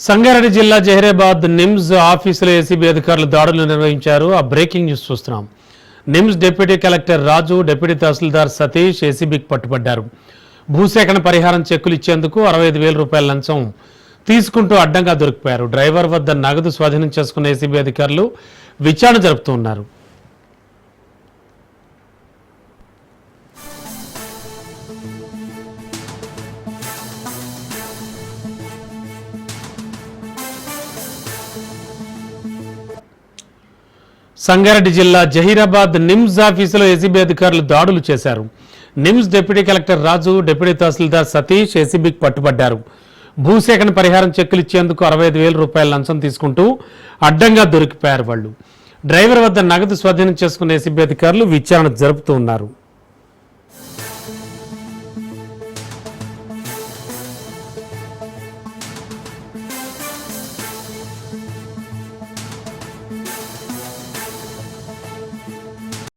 సంగారెడ్డి జిల్లా జహీరాబాద్ నిమ్స్ ఆఫీసులో ఏసీబీ అధికారులు దాడులు నిర్వహించారు. ఆ బ్రేకింగ్ న్యూస్ చూస్తున్నాం. నిమ్స్ డిప్యూటీ కలెక్టర్ రాజు, డిప్యూటీ తహసీల్దార్ సతీష్ ఏసీబీకి పట్టుబడ్డారు. భూసేకరణ పరిహారం చెక్కులు ఇచ్చేందుకు 65,000 రూపాయల లంచం తీసుకుంటూ అడ్డంగా దొరికిపోయారు. డ్రైవర్ వద్ద నగదు స్వాధీనం చేసుకున్న ఏసీబీ అధికారులు విచారణ జరుపుతున్నారు. సంగారెడ్డి జిల్లా జహీరాబాద్ నిమ్స్ ఆఫీసులో ఏసీబీ అధికారులు దాడులు చేశారు. నిమ్స్ డిప్యూటీ కలెక్టర్ రాజు, డిప్యూటీ తహసీల్దార్ సతీష్ ఏసీబీకి పట్టుబడ్డారు. భూసేకరణ పరిహారం చెక్కులు ఇచ్చేందుకు 65,000 రూపాయల లంచం తీసుకుంటూ అడ్డంగా దొరికిపోయారు. వాళ్ళు డ్రైవర్ వద్ద నగదు స్వాధీనం చేసుకున్న ఏసీబీ అధికారులు విచారణ జరుపుతూ ఉన్నారు.